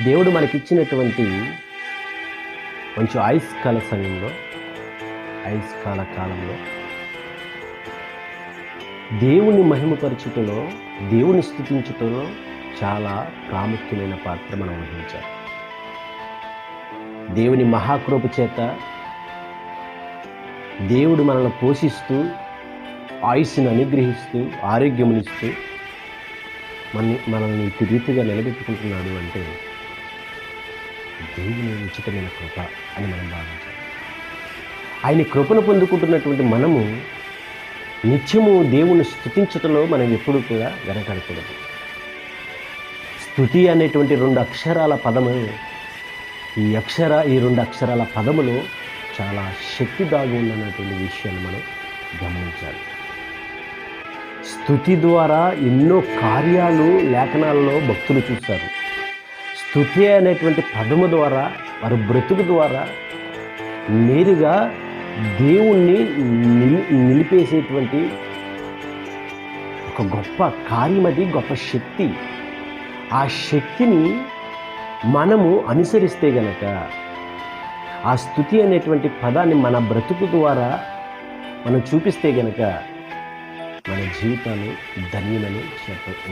దేవుడు మనకిచ్చినటువంటి కొంచెం ఆయుష్కాల సమయంలో, ఆయుష్కాల కాలంలో దేవుని మహిమపరచుటలో, దేవుని స్తుతించుటలో చాలా ప్రాముఖ్యమైన పాత్ర మనం వహించాలి. దేవుని మహాకృప చేత దేవుడు మనల్ని పోషిస్తూ, ఆయుష్ని అనుగ్రహిస్తూ, ఆరోగ్యమునిస్తూ మనల్ని ఇటు రీతిగా నిలబెట్టుకుంటున్నాడు అంటే దేవుని ఉచితమైన కృప అని మనం భావించాలి. ఆయన కృపను పొందుకుంటున్నటువంటి మనము నిత్యము దేవుని స్తుతించుటలో మనం ఎప్పుడు కూడా వెనకడకూడదు. స్తుతి అనేటువంటి 2 అక్షరాల పదము, ఈ 2 అక్షరాల పదములో చాలా శక్తి దాగి ఉందన్నటువంటి విషయాన్ని మనం గమనించాలి. స్తుతి ద్వారా ఎన్నో కార్యాలు లేఖనాలలో భక్తులు చూస్తారు. స్తుతి అనేటువంటి పదము ద్వారా, వారి బ్రతుకు ద్వారా నేరుగా దేవుణ్ణి నిలిపేసేటువంటి ఒక గొప్ప కార్యం, అది గొప్ప శక్తి. ఆ శక్తిని మనము అనుసరిస్తే గనక, ఆ స్తుతి అనేటువంటి పదాన్ని మన బ్రతుకు ద్వారా మనం చూపిస్తే గనక మన జీవితాలు ధన్యమని చెప్పవచ్చు.